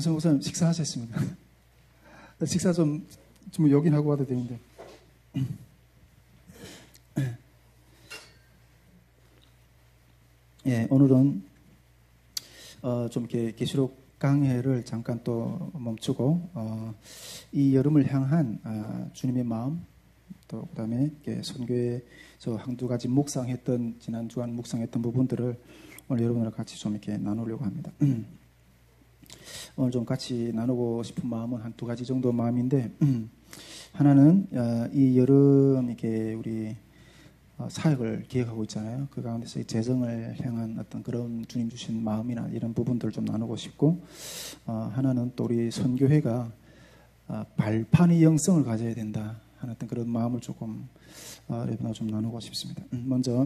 우선 식사하셨습니까? 식사 좀 여긴 하고 와도 되는데. 예, 오늘은 좀 이렇게 계시록 강해를 잠깐 또 멈추고 이 여름을 향한 주님의 마음, 또 그다음에 선교에서 한두 가지 묵상했던 지난 주간 묵상했던 부분들을 오늘 여러분과 같이 좀 이렇게 나누려고 합니다. 오늘 좀 같이 나누고 싶은 마음은 한 두 가지 정도 마음인데, 하나는 이 여름 이렇게 우리 사역을 기획하고 있잖아요. 그 가운데서 재정을 향한 어떤 그런 주님 주신 마음이나 이런 부분들을 좀 나누고 싶고, 하나는 또 우리 선교회가 발판의 영성을 가져야 된다 하는 어떤 그런 마음을 조금 여러분하고 좀 나누고 싶습니다. 먼저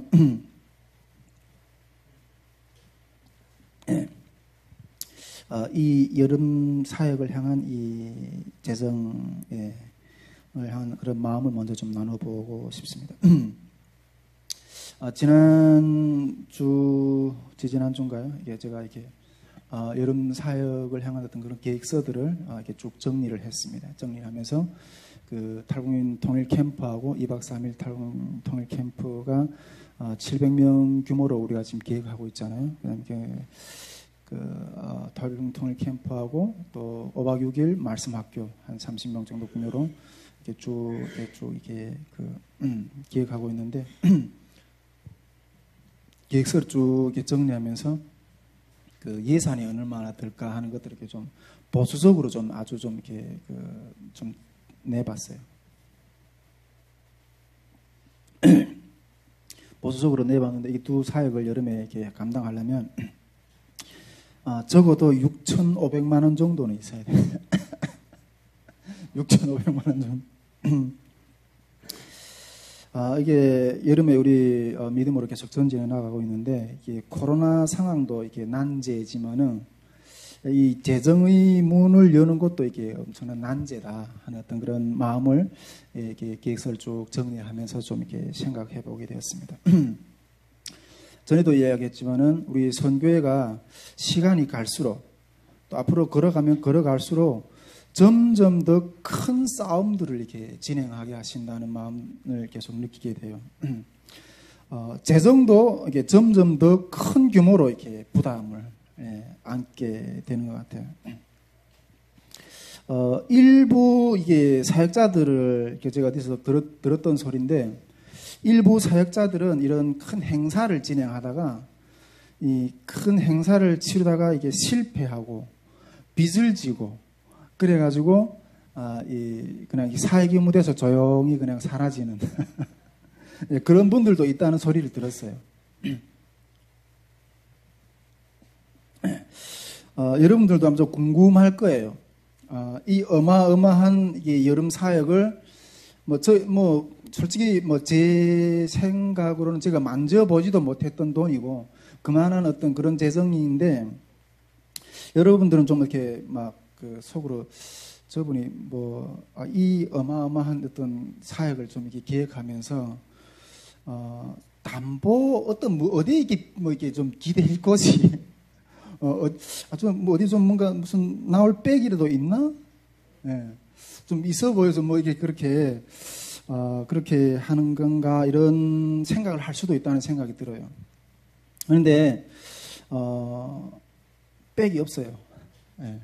이 여름 사역을 향한 이 재정을 향한 그런 마음을 먼저 좀 나눠보고 싶습니다. 지지난주인가요? 이게 제가 이렇게 여름 사역을 향한 어떤 그런 계획서들을 이렇게 쭉 정리를 했습니다. 정리하면서 그 탈북민 통일 캠프하고 2박 3일 탈북민 통일 캠프가 700명 규모로 우리가 지금 계획하고 있잖아요. 그다음에 탈북민 통일 캠프하고 또 5박 6일 말씀 학교 한 30명 정도 규모로 이렇게 쭉 이렇게 계획하고 있는데. 계획서를 쭉 이렇게 정리하면서 그 예산이 얼마나 들까 하는 것들을 이렇게 좀 보수적으로 좀 아주 좀 이렇게 좀 내봤어요. 보수적으로 내봤는데 이 두 사역을 여름에 이렇게 감당하려면 적어도 6,500만 원 정도는 있어야 돼요. 6,500만 원 정도. 이게 여름에 우리 믿음으로 계속 전진해 나가고 있는데, 이게 코로나 상황도 이게 난제지만은 이 재정의 문을 여는 것도 이게 엄청난 난제다 하는 어떤 그런 마음을 이렇게 계획서를 쭉 정리하면서 좀 이렇게 생각해 보게 되었습니다. 전에도 이야기했지만은 우리 선교회가 시간이 갈수록 또 앞으로 걸어갈수록 점점 더 큰 싸움들을 이렇게 진행하게 하신다는 마음을 계속 느끼게 돼요. 재정도 이게 점점 더 큰 규모로 이렇게 부담을 안게 되는 것 같아요. 일부 이게 사역자들을 제가 어디서 들었던 소리인데, 일부 사역자들은 이런 큰 행사를 진행하다가 이 큰 행사를 치르다가 이게 실패하고 빚을 지고 그래가지고 그냥 이 사역의 무대에서 조용히 그냥 사라지는 그런 분들도 있다는 소리를 들었어요. 여러분들도 아마 좀 궁금할 거예요. 이 어마어마한 이 여름 사역을 솔직히 제 생각으로는 제가 만져보지도 못했던 돈이고 그만한 어떤 그런 재정인데, 여러분들은 좀 이렇게 속으로 저분이 이 어마어마한 어떤 사역을 좀 이렇게 기획하면서 담보 어디에 이렇게 좀 기댈 것이 어디 좀 뭔가 무슨 나올 백이라도 있나? 좀 있어 보여서 이게 그렇게 하는 건가 이런 생각을 할 수도 있다는 생각이 들어요. 그런데 백이 없어요.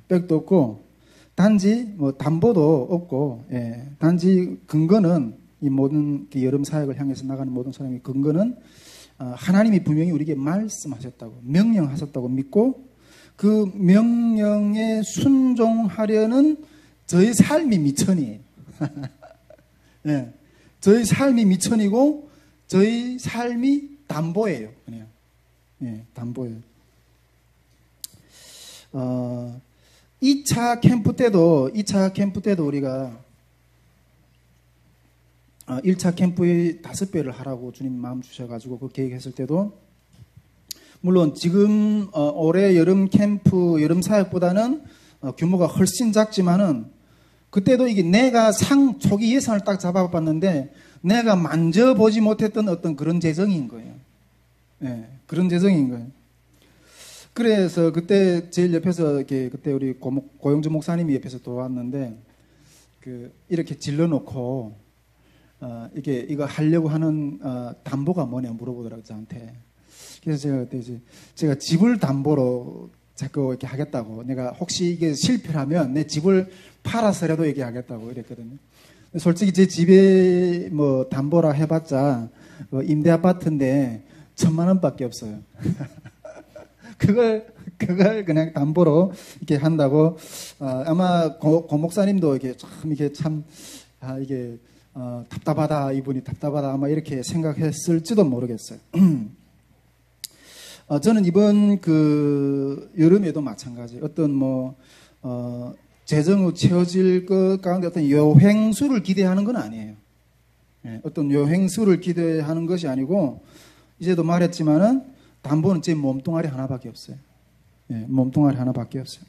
백도 없고 단지 담보도 없고, 단지 근거는 이 모든 여름 사역을 향해서 나가는 모든 사람의 근거는 하나님이 분명히 우리에게 말씀하셨다고 명령하셨다고 믿고 그 명령에 순종하려는 저의 삶이 미천이에요. 저의 삶이 미천이고 저의 삶이 담보예요. 그냥 담보예요. 2차 캠프 때도 우리가 1차 캠프의 5배를 하라고 주님 마음 주셔가지고 그 계획했을 때도, 물론 지금 올해 여름 캠프 여름 사역보다는 규모가 훨씬 작지만은, 그때도 이게 내가 초기 예산을 딱 잡아봤는데 내가 만져보지 못했던 어떤 그런 재정인 거예요. 그런 재정인 거예요. 그래서 그때 제일 옆에서 이렇게 그때 우리 고영주 목사님이 옆에서 도왔는데 이렇게 질러놓고 이게 이거 하려고 하는 담보가 뭐냐 물어보더라고요 저한테. 그래서 제가 그때 이제 제가 집을 담보로 자꾸 이렇게 하겠다고, 내가 혹시 이게 실패하면 내 집을 팔아서라도 얘기하겠다고 이랬거든요. 솔직히 제 집에 뭐 담보라 해봤자 임대 아파트인데 1,000만 원밖에 없어요. 그걸 그냥 담보로 이렇게 한다고, 아마 고 목사님도 이게 참 이게 답답하다, 이분이 답답하다 아마 이렇게 생각했을지도 모르겠어요. 저는 이번 여름에도 마찬가지, 어떤 재정으로 채워질 것 가운데 어떤 요행수를 기대하는 건 아니에요. 어떤 요행수를 기대하는 것이 아니고, 이제도 말했지만은 담보는 제 몸뚱아리 하나밖에 없어요. 몸뚱아리 하나밖에 없어요.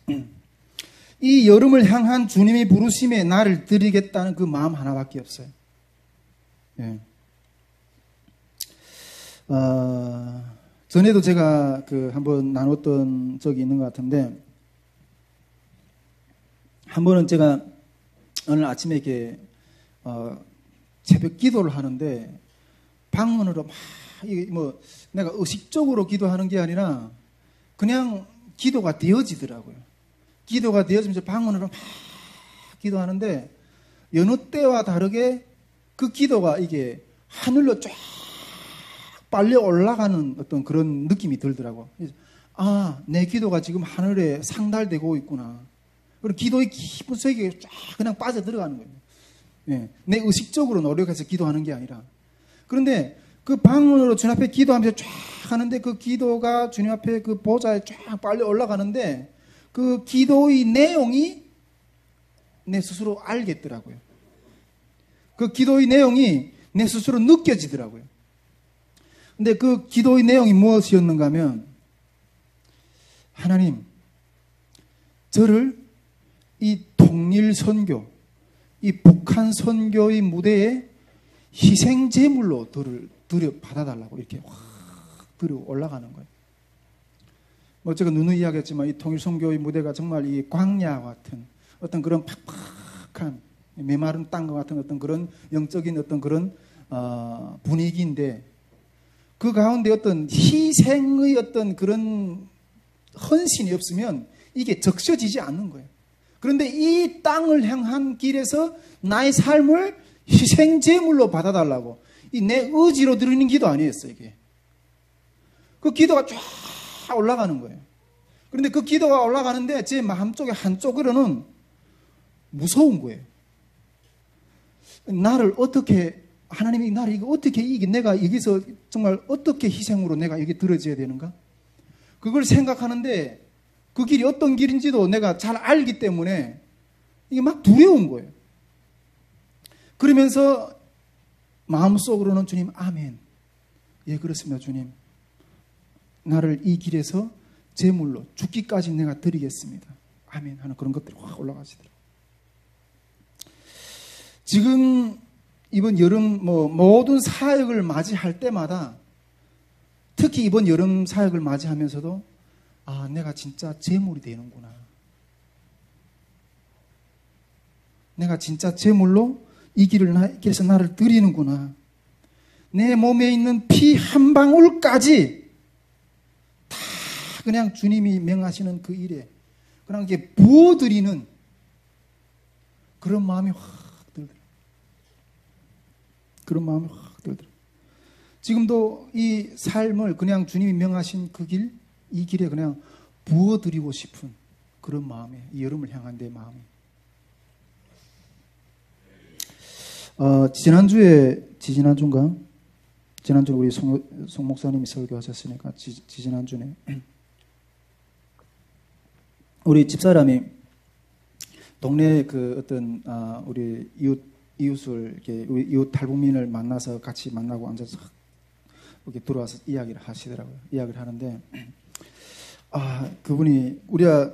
이 여름을 향한 주님이 부르심에 나를 드리겠다는 그 마음 하나밖에 없어요. 전에도 제가 한번 나눴던 적이 있는 것 같은데, 한 번은 제가 오늘 아침에 이렇게 새벽 기도를 하는데 방문으로 막 내가 의식적으로 기도하는 게 아니라 그냥 기도가 되어지더라고요. 기도가 되어지면서 방언으로 막 기도하는데 여느 때와 다르게 그 기도가 이게 하늘로 쫙 빨려 올라가는 어떤 그런 느낌이 들더라고요. 내 기도가 지금 하늘에 상달되고 있구나. 그리고 기도의 깊은 세계에 쫙 그냥 빠져 들어가는 거예요. 내 의식적으로 노력해서 기도하는 게 아니라. 그런데 그 방언으로 주님 앞에 기도하면서 쫙 하는데 그 기도가 주님 앞에 그 보좌에 쫙 빨려 올라가는데 그 기도의 내용이 내 스스로 알겠더라고요. 그 기도의 내용이 내 스스로 느껴지더라고요. 근데 그 기도의 내용이 무엇이었는가 하면, 하나님, 저를 이 통일 선교, 이 북한 선교의 무대에 희생 제물로 들여 받아달라고 이렇게 확 들여 올라가는 거예요. 제가 누누이 이야기했지만 이 통일 선교의 무대가 정말 이 광야 같은 어떤 그런 팍팍한 메마른 땅과 같은 어떤 그런 영적인 어떤 그런 분위기인데, 그 가운데 어떤 희생의 어떤 그런 헌신이 없으면 이게 적셔지지 않는 거예요. 그런데 이 땅을 향한 길에서 나의 삶을 희생제물로 받아달라고, 이 내 의지로 드리는 기도 아니었어요, 이게. 그 기도가 쫙 올라가는 거예요. 그런데 그 기도가 올라가는데 제 마음속에 한쪽으로는 무서운 거예요. 나를 어떻게, 하나님이 나를 이거 어떻게 내가 여기서 정말 어떻게 희생으로 내가 여기 들어져야 되는가? 그걸 생각하는데 그 길이 어떤 길인지도 내가 잘 알기 때문에 이게 막 두려운 거예요. 그러면서 마음속으로는 주님, 아멘. 예, 그렇습니다, 주님. 나를 이 길에서 제물로 죽기까지 내가 드리겠습니다. 아멘 하는 그런 것들이 확 올라가시더라고요. 지금 이번 여름 모든 사역을 맞이할 때마다, 특히 이번 여름 사역을 맞이하면서도 내가 진짜 제물이 되는구나. 내가 진짜 제물로 이 길에서 나를 드리는구나. 내 몸에 있는 피 한 방울까지 다 그냥 주님이 명하시는 그 일에 그냥 이게 부어드리는 그런 마음이 확 들더라고요. 그런 마음이 확 들더라고요. 지금도 이 삶을 그냥 주님이 명하신 그 길, 이 길에 그냥 부어드리고 싶은 그런 마음이에요. 이 여름을 향한 내 마음이. 지지난주인가? 지난주에 우리 송 목사님이 설교하셨으니까 지지난주에 우리 집사람이 동네 어떤 우리 이웃을 이렇게 이웃 탈북민을 만나서 같이 만나고 앉아서 이렇게 들어와서 이야기를 하시더라고요. 이야기를 하는데 그분이 우리가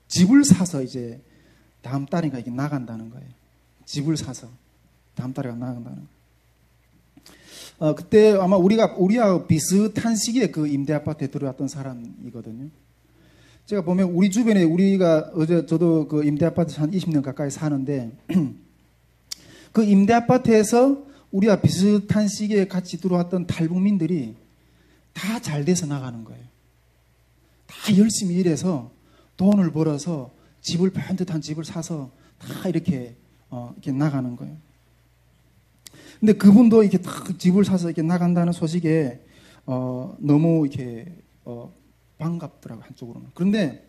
집을 사서 이제 다음 달인가 이게 나간다는 거예요. 집을 사서 다음 달에 나간다는 거예요. 그때 아마 우리하고 비슷한 시기에 그 임대 아파트에 들어왔던 사람이거든요. 제가 보면 우리 주변에 저도 그 임대 아파트 한 20년 가까이 사는데 그 임대 아파트에서 우리와 비슷한 시기에 같이 들어왔던 탈북민들이 다 잘 돼서 나가는 거예요. 다 열심히 일해서 돈을 벌어서 집을 반듯한 집을 사서 다 이렇게 나가는 거예요. 근데 그분도 이렇게 딱 집을 사서 이렇게 나간다는 소식에 너무 이렇게 반갑더라고요, 한쪽으로는. 그런데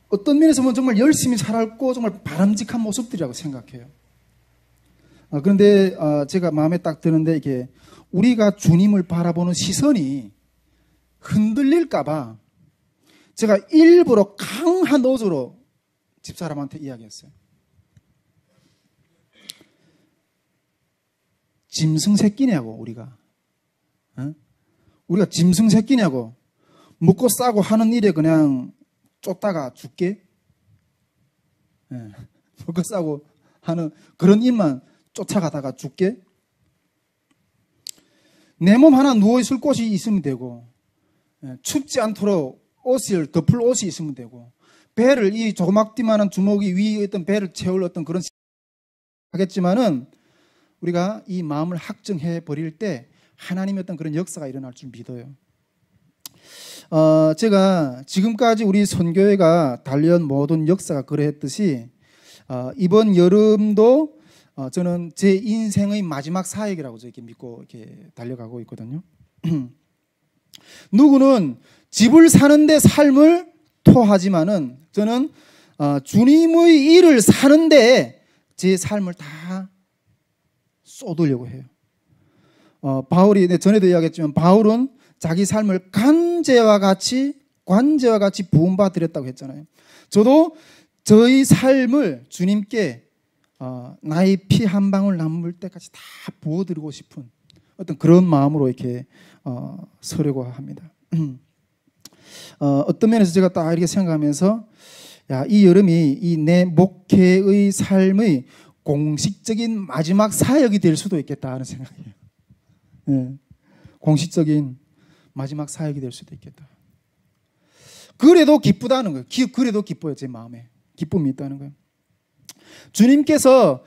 어떤 면에서 보면 정말 열심히 살았고 정말 바람직한 모습들이라고 생각해요. 그런데 제가 마음에 딱 드는데 이게 우리가 주님을 바라보는 시선이 흔들릴까봐 제가 일부러 강한 어조로 집사람한테 이야기했어요. 짐승 새끼냐고 우리가. 우리가 짐승 새끼냐고. 먹고 싸고 하는 일에 그냥 쫓다가 죽게. 먹고 싸고 하는 그런 일만 쫓아가다가 죽게. 내 몸 하나 누워있을 곳이 있으면 되고, 춥지 않도록 덮을 옷이 있으면 되고, 배를 이 조그맣디만한 주먹이 위에 있던 배를 채울 어떤 그런 하겠지만은 우리가 이 마음을 확정해 버릴 때 하나님의 어떤 그런 역사가 일어날 줄 믿어요. 제가 지금까지 우리 선교회가 달려온 모든 역사가 그러했듯이 이번 여름도 저는 제 인생의 마지막 사역이라고 이렇게 믿고 이렇게 달려가고 있거든요. 누구는 집을 사는데 삶을 토하지만은 저는 주님의 일을 사는데 제 삶을 다 쏟으려고 해요. 바울이 전에도 이야기했지만 바울은 자기 삶을 관제와 같이 부음받아 드렸다고 했잖아요. 저도 저희 삶을 주님께 나의 피 한 방울 남을 때까지 다 부어드리고 싶은 어떤 그런 마음으로 이렇게 서려고 합니다. 어떤 면에서 제가 딱 이렇게 생각하면서 이 여름이 이 내 목회의 삶의 공식적인 마지막 사역이 될 수도 있겠다 하는 생각이에요. 공식적인 마지막 사역이 될 수도 있겠다. 그래도 기쁘다는 거예요. 그래도 기뻐요. 제 마음에 기쁨이 있다는 거예요. 주님께서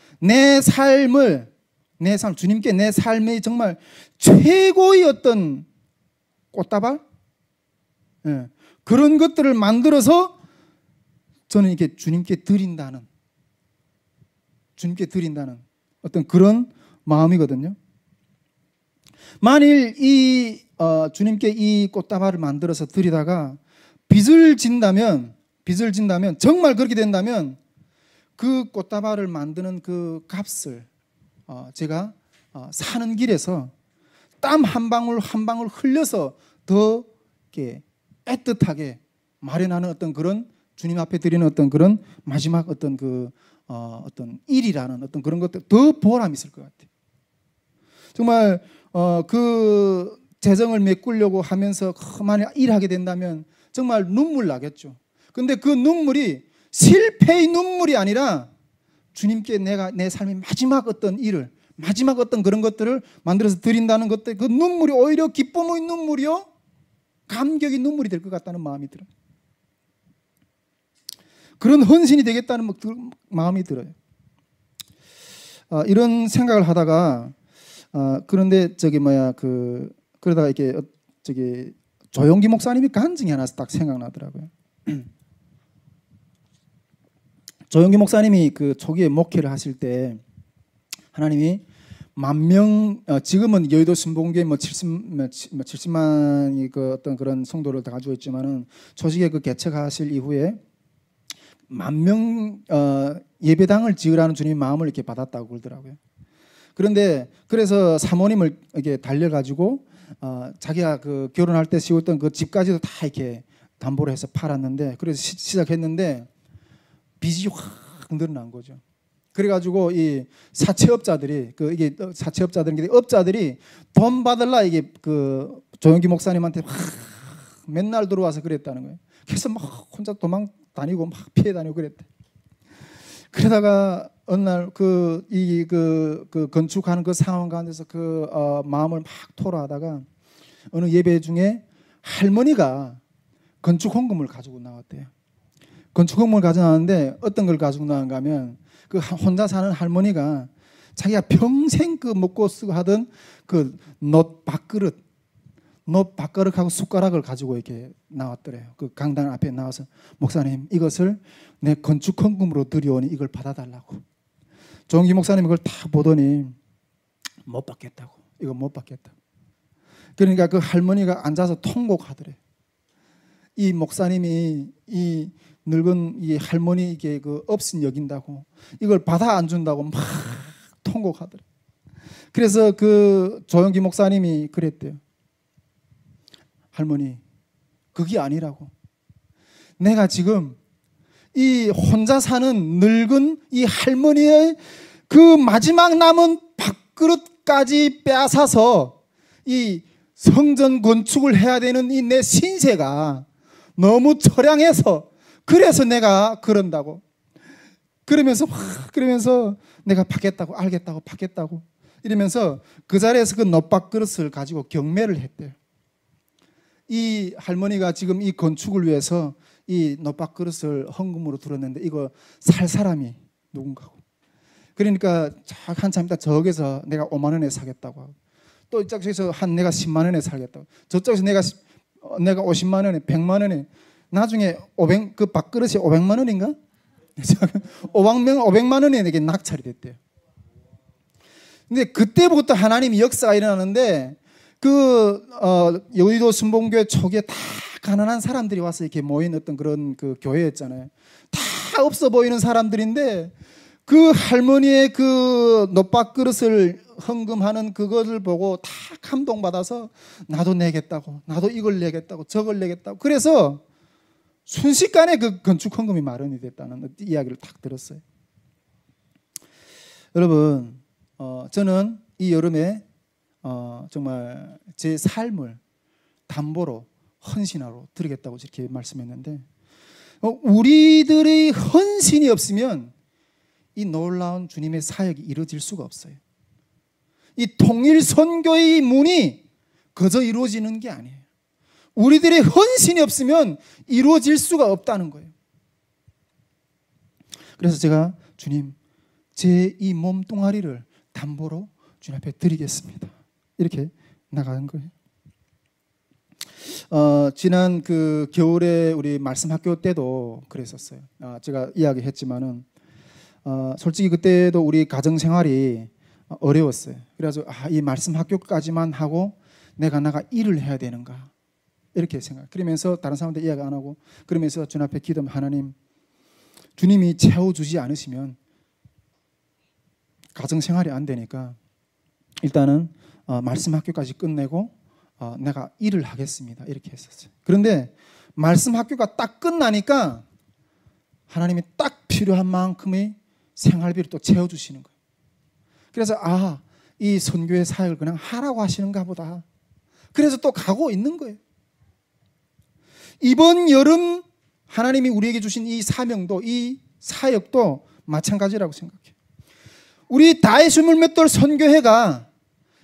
주님께 내 삶의 정말 최고의 어떤 꽃다발, 그런 것들을 만들어서 저는 이렇게 주님께 드린다는 어떤 그런 마음이거든요. 만일 주님께 이 꽃다발을 만들어서 드리다가 빚을 진다면 정말 그렇게 된다면 그 꽃다발을 만드는 그 값을 제가 사는 길에서 땀 한 방울 한 방울 흘려서 더 이렇게 애틋하게 마련하는 어떤 그런 주님 앞에 드리는 어떤 그런 마지막 어떤 어떤 일이라는 어떤 그런 것들 더 보람이 있을 것 같아요. 정말 그 재정을 메꾸려고 하면서 만약 일하게 된다면 정말 눈물 나겠죠. 근데 그 눈물이 실패의 눈물이 아니라 주님께 내가 내 삶의 마지막 어떤 일을 마지막 어떤 그런 것들을 만들어서 드린다는 것들, 그 눈물이 오히려 기쁨의 눈물이요 감격의 눈물이 될 것 같다는 마음이 들어요. 그런 헌신이 되겠다는 마음이 들어요. 이런 생각을 하다가 그런데 그러다가 이렇게 조용기 목사님이 간증이 하나 딱 생각나더라고요. 조용기 목사님이 그 초기에 목회를 하실 때 하나님이 10,000명, 지금은 여의도 순복음교회 70만이 그 어떤 그런 성도를 다 가지고 있지만은 초기에 그 개척하실 이후에 10,000명 예배당을 지으라는 주님의 마음을 이렇게 받았다고 그러더라고요. 그런데 그래서 사모님을 이렇게 달려가지고 자기가 그 결혼할 때 씌웠던 그 집까지도 다 이렇게 담보로 해서 팔았는데 그래서 시작했는데 빚이 확 늘어난 거죠. 그래가지고 이 사채업자들이 이게 사채업자들인데 업자들이 돈 받을라 이게 그 조영기 목사님한테 막 맨날 들어와서 그랬다는 거예요. 그래서 막 혼자 도망 다니고 막 피해 다니고 그랬대. 그러다가 어느 날 그 건축하는 그 상황 가운데서 마음을 막 토로하다가 어느 예배 중에 할머니가 건축 헌금을 가지고 나왔대요. 건축 헌금을 가지고 나왔는데 어떤 걸 가지고 나왔는가 하면 그 혼자 사는 할머니가 자기가 평생 그 먹고 쓰고 하던 그 밥그릇하고 숟가락을 가지고 이렇게 나왔더래요. 그 강당 앞에 나와서 목사님 이것을 내 건축 헌금으로 드려오니 이걸 받아달라고. 조은기 목사님 이걸 다 보더니 못 받겠다고. 이거 못 받겠다고. 그러니까 그 할머니가 앉아서 통곡하더래. 이 목사님이 이 늙은 이 할머니에게 그 업신 여긴다고 이걸 받아 안 준다고 막 통곡하더래. 그래서 그 조영기 목사님이 그랬대요. 할머니, 그게 아니라고. 내가 지금 이 혼자 사는 늙은 이 할머니의 그 마지막 남은 밥그릇까지 빼앗아서 이 성전 건축을 해야 되는 이 내 신세가 너무 처량해서 그래서 내가 그런다고. 그러면서 내가 받겠다고, 알겠다고, 받겠다고 이러면서 그 자리에서 그 놋밥그릇을 가지고 경매를 했대요. 이 할머니가 지금 이 건축을 위해서 이 놋밥그릇을 헌금으로 들었는데 이거 살 사람이 누군가고. 그러니까 한참 있다 저기서 내가 5만 원에 사겠다고 하고 또 이쪽에서 내가 10만 원에 살겠다고. 저쪽에서 내가 50만 원에 100만 원에 나중에 그 밥그릇이 500만 원인가? 500만 원에 이게 낙찰이 됐대요. 근데 그때부터 하나님이 역사가 일어나는데 여의도 순복음교회 초기에 다 가난한 사람들이 와서 이렇게 모인 어떤 그런 그 교회였잖아요. 다 없어 보이는 사람들인데 그 할머니의 그 놋밥그릇을 헌금하는 그것을 보고 다 감동받아서 나도 내겠다고, 나도 이걸 내겠다고, 저걸 내겠다고. 그래서 순식간에 그 건축 헌금이 마련이 됐다는 이야기를 딱 들었어요. 여러분, 저는 이 여름에 정말 제 삶을 담보로 헌신하러 드리겠다고 이렇게 말씀했는데 우리들의 헌신이 없으면 이 놀라운 주님의 사역이 이루어질 수가 없어요. 이 통일 선교의 문이 그저 이루어지는 게 아니에요. 우리들의 헌신이 없으면 이루어질 수가 없다는 거예요. 그래서 제가 주님, 제 이 몸뚱아리를 담보로 주님 앞에 드리겠습니다. 이렇게 나가는 거예요. 지난 그 겨울에 우리 말씀 학교 때도 그랬었어요. 제가 이야기했지만은 솔직히 그때도 우리 가정 생활이 어려웠어요. 그래서 이 말씀 학교까지만 하고 내가 일을 해야 되는가 이렇게 생각. 그러면서 다른 사람들 이야기 안 하고 그러면서 주님 앞에 기도하면 하나님, 주님이 채워주지 않으시면 가정 생활이 안 되니까 일단은 말씀 학교까지 끝내고 내가 일을 하겠습니다. 이렇게 했었어요. 그런데 말씀 학교가 딱 끝나니까 하나님이 딱 필요한 만큼의 생활비를 또 채워주시는 거예요. 그래서 이 선교의 사역을 그냥 하라고 하시는가 보다. 그래서 또 가고 있는 거예요. 이번 여름 하나님이 우리에게 주신 이 사명도 이 사역도 마찬가지라고 생각해요. 우리 다윗 물맷돌 선교회가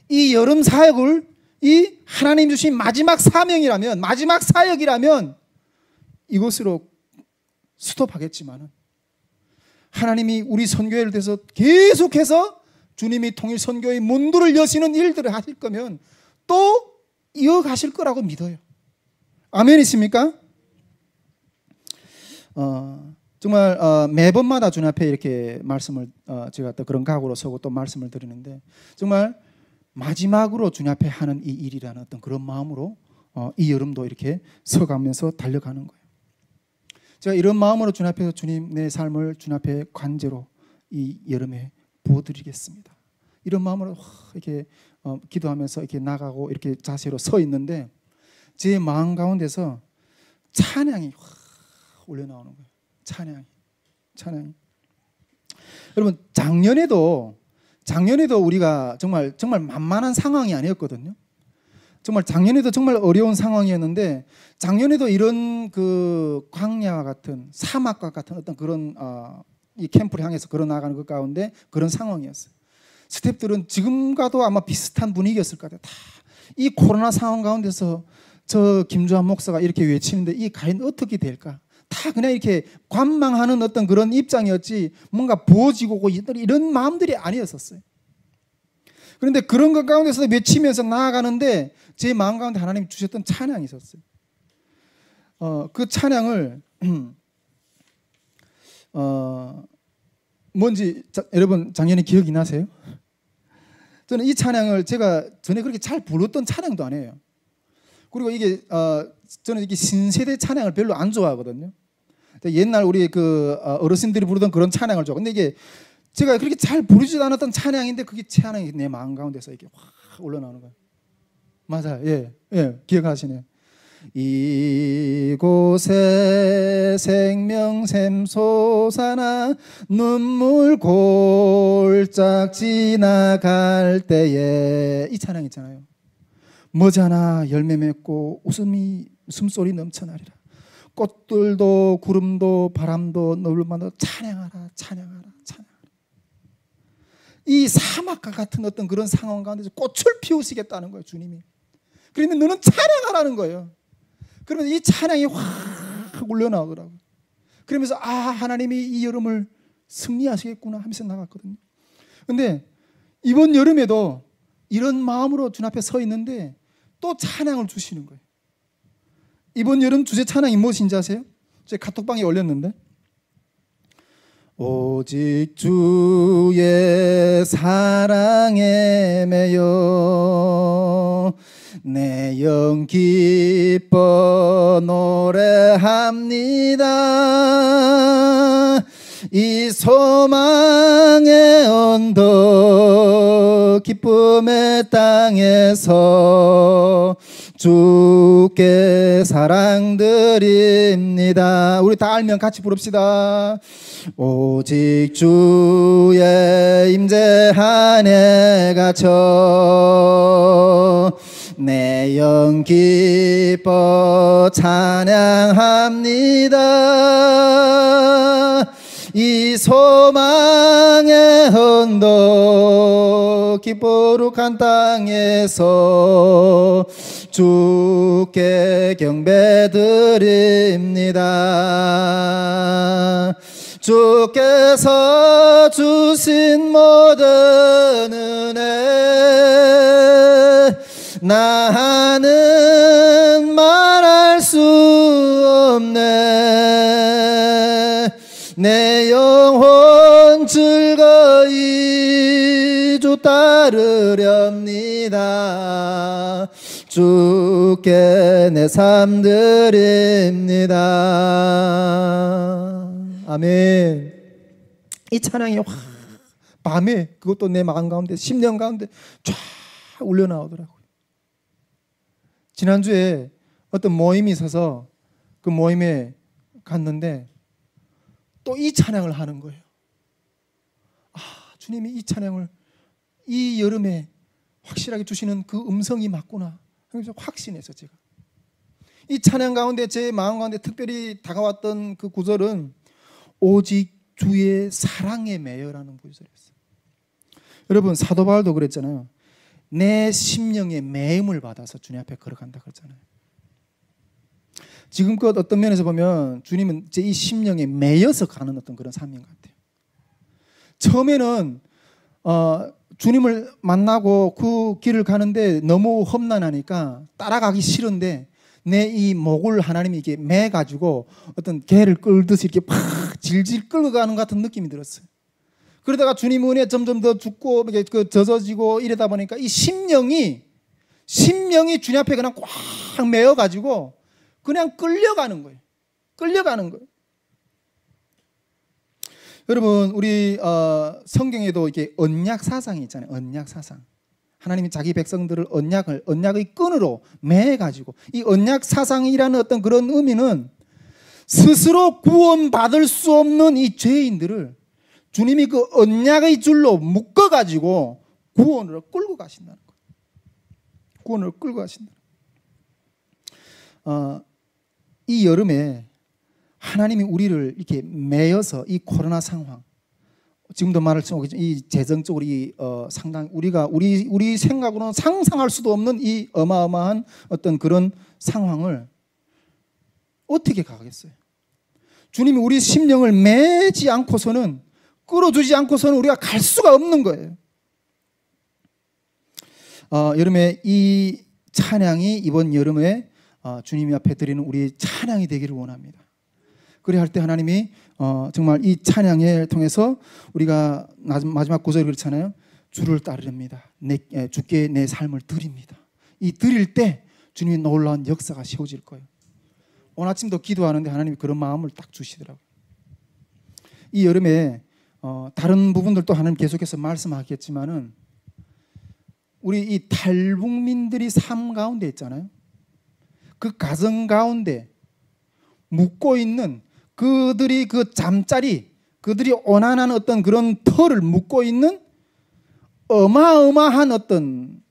이 여름 사역을 이 하나님 주신 마지막 사명이라면, 마지막 사역이라면 이것으로 스톱하겠지만은 하나님이 우리 선교회를 대해서 계속해서 주님이 통일 선교의 문들을 여시는 일들을 하실 거면 또 이어가실 거라고 믿어요. 아멘이십니까? 정말 매번마다 주님 앞에 이렇게 말씀을 제가 또 그런 각오로 서고 또 말씀을 드리는데 정말 마지막으로 주님 앞에 하는 이 일이라는 어떤 그런 마음으로 이 여름도 이렇게 서가면서 달려가는 거예요. 제가 이런 마음으로 주님 앞에서 주님 내 삶을 주님 앞에 관제로 이 여름에 부어드리겠습니다. 이런 마음으로 이렇게 기도하면서 이렇게 나가고 이렇게 자세로 서 있는데 제 마음 가운데서 찬양이 올려나오는 거예요. 찬양이. 여러분 작년에도 우리가 정말 만만한 상황이 아니었거든요. 정말 작년에도 정말 어려운 상황이었는데 작년에도 이런 그 광야와 같은 사막과 같은 어떤 그런 이 캠프를 향해서 걸어 나가는 것 가운데 그런 상황이었어요. 스태프들은 지금과도 아마 비슷한 분위기였을 것 같아요. 다 이 코로나 상황 가운데서 저 김주환 목사가 이렇게 외치는데 이 과연 어떻게 될까? 다 그냥 이렇게 관망하는 어떤 그런 입장이었지 뭔가 부어지고 이런 마음들이 아니었었어요. 그런데 그런 것 가운데서 외치면서 나아가는데 제 마음 가운데 하나님이 주셨던 찬양이 있었어요. 그 찬양을 뭔지 여러분 작년에 기억이 나세요? 저는 이 찬양을 제가 전에 그렇게 잘 불렀던 찬양도 아니에요. 그리고 이게 저는 이게 신세대 찬양을 별로 안 좋아하거든요. 옛날 우리 그 어르신들이 부르던 그런 찬양을 좋아. 근데 이게 제가 그렇게 잘 부르지도 않았던 찬양인데 그게 찬양이 내 마음 가운데서 이렇게 확 올라나오는 거예요. 맞아요. 예, 예, 기억하시네요. 이곳에 생명샘 솟아나 눈물 골짝 지나갈 때에 이 찬양 있잖아요. 머지않아 열매 맺고 웃음소리 넘쳐나리라. 꽃들도 구름도 바람도 너울만도 찬양하라 찬양하라 찬양하라. 이 사막과 같은 어떤 그런 상황 가운데서 꽃을 피우시겠다는 거예요, 주님이. 그러면 너는 찬양하라는 거예요. 그러면 이 찬양이 확 올려나오더라고요. 그러면서 하나님이 이 여름을 승리하시겠구나 하면서 나갔거든요. 근데 이번 여름에도 이런 마음으로 주님 앞에 서 있는데 또 찬양을 주시는 거예요. 이번 여름 주제 찬양이 무엇인지 아세요? 제가 카톡방에 올렸는데 오직 주의 사랑에 매여 내 영 기뻐 노래합니다. 이 소망의 언덕 기쁨의 땅에서 주께 사랑드립니다. 우리 다 알면 같이 부릅시다. 오직 주의 임재한 해 갇혀 내 영 기뻐 찬양합니다. 이 소망의 언덕 기뻐룩한 땅에서 주께 경배드립니다. 주께서 주신 모든 은혜 나는 말할 수 없네. 내 영혼 즐거이 주 따르렵니다. 주께 내 삶 드립니다. 아멘. 이 찬양이 확 밤에 그것도 내 마음 가운데 10년 가운데 쫙 울려나오더라고요. 지난주에 어떤 모임이 있어서 그 모임에 갔는데 또 이 찬양을 하는 거예요. 주님이 이 찬양을 이 여름에 확실하게 주시는 그 음성이 맞구나. 그래서 확신해서 제가 이 찬양 가운데 제 마음 가운데 특별히 다가왔던 그 구절은 오직 주의 사랑에 매여라는 구절이었어요. 여러분 사도 바울도 그랬잖아요. 내 심령에 매임을 받아서 주님 앞에 걸어간다 그랬잖아요. 지금껏 어떤 면에서 보면 주님은 제 이 심령에 매여서 가는 어떤 그런 삶인 것 같아요. 처음에는 주님을 만나고 그 길을 가는데 너무 험난하니까 따라가기 싫은데 내 이 목을 하나님이 이렇게 매가지고 어떤 개를 끌듯이 이렇게 팍 질질 끌고 가는 것 같은 느낌이 들었어요. 그러다가 주님 은혜 점점 더 죽고 이렇게 젖어지고 이러다 보니까 이 심령이 주님 앞에 그냥 꽉 매어가지고 그냥 끌려가는 거예요. 끌려가는 거예요. 여러분 우리 성경에도 이렇게 언약 사상이 있잖아요. 언약 사상. 하나님이 자기 백성들을 언약의 끈으로 매가지고 이 언약 사상이라는 어떤 그런 의미는 스스로 구원받을 수 없는 이 죄인들을 주님이 그 언약의 줄로 묶어가지고 구원으로 끌고 가신다는 거예요. 구원으로 끌고 가신다. 이 여름에 하나님이 우리를 이렇게 매여서 이 코로나 상황 지금도 말할 수 없겠지만 이 재정적으로 상당히 우리 생각으로는 상상할 수도 없는 이 어마어마한 어떤 그런 상황을 어떻게 가겠어요? 주님이 우리 심령을 매지 않고서는, 끌어주지 않고서는 우리가 갈 수가 없는 거예요. 여름에 이 찬양이 이번 여름에 주님 앞에 드리는 우리 찬양이 되기를 원합니다. 그래 할 때 하나님이 정말 이 찬양을 통해서 우리가 마지막 구절이 그렇잖아요. 주를 따르렵니다. 주께 내 삶을 드립니다. 이 드릴 때 주님이 놀라운 역사가 세워질 거예요. 오늘 아침도 기도하는데 하나님이 그런 마음을 딱 주시더라고요. 이 여름에 다른 부분들도 하나님 계속해서 말씀하겠지만은 우리 이 탈북민들이 삶 가운데 있잖아요. 그 가정 가운데 묵고 있는 그들이 그 잠자리, 그들이 원한한 어떤 그런 터를 묵고 있는 어마어마한 어떤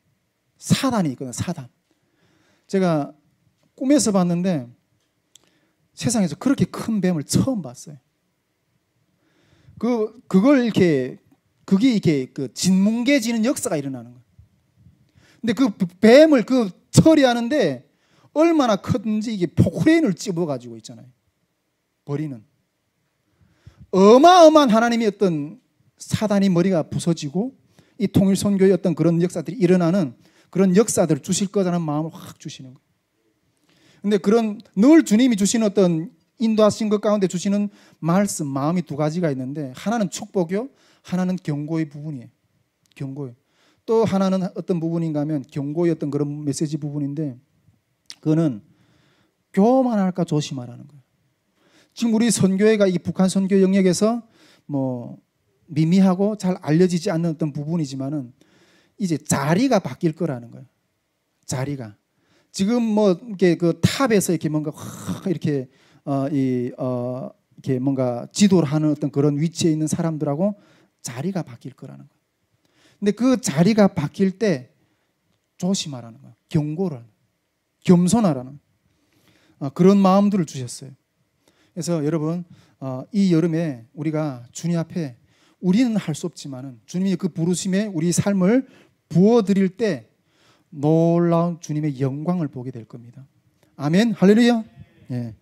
사단이 있거든요. 사단. 제가 꿈에서 봤는데 세상에서 그렇게 큰 뱀을 처음 봤어요. 그걸 이렇게, 그게 이렇게 그 진뭉개지는 역사가 일어나는 거예요. 근데 그 뱀을 처리하는데 얼마나 크든지 이게 포크레인을 집어가지고 있잖아요. 버리는. 어마어마한 하나님의 어떤 사단이 머리가 부서지고 이 통일선교의 어떤 그런 역사들이 일어나는 그런 역사들을 주실 거라는 마음을 확 주시는 거예요. 근데 그런 늘 주님이 주시는 어떤 인도하신 것 가운데 주시는 말씀, 마음이 두 가지가 있는데 하나는 축복이요, 하나는 경고의 부분이에요. 경고요. 또 하나는 어떤 부분인가 하면 경고의 어떤 그런 메시지 부분인데 그거는 교만할까 조심하라는 거예요. 지금 우리 선교회가 이 북한 선교 영역에서 뭐 미미하고 잘 알려지지 않는 어떤 부분이지만은 이제 자리가 바뀔 거라는 거예요. 자리가. 지금 뭐 이렇게 그 탑에서 이렇게 뭔가 이렇게 이렇게 뭔가 지도를 하는 어떤 그런 위치에 있는 사람들하고 자리가 바뀔 거라는 거예요. 근데 그 자리가 바뀔 때 조심하라는 거예요. 경고를, 겸손하라는 그런 마음들을 주셨어요. 그래서 여러분 이 여름에 우리가 주님 앞에 우리는 할 수 없지만은 주님이 그 부르심에 우리 삶을 부어드릴 때 놀라운 주님의 영광을 보게 될 겁니다. 아멘, 할렐루야. 예.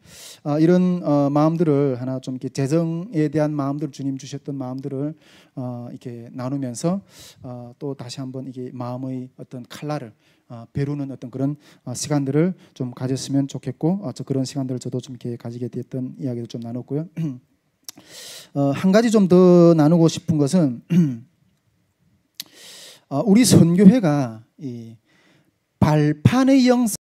이런 마음들을 하나 좀 이렇게 재정에 대한 마음들, 주님 주셨던 마음들을 이렇게 나누면서 또 다시 한번 이게 마음의 어떤 칼날을 배우는 어떤 그런 시간들을 좀 가졌으면 좋겠고, 그런 시간들을 저도 좀 이렇게 가지게 됐던 이야기를 좀 나눴고요. 한 가지 좀 더 나누고 싶은 것은 우리 선교회가 이 발판의 영성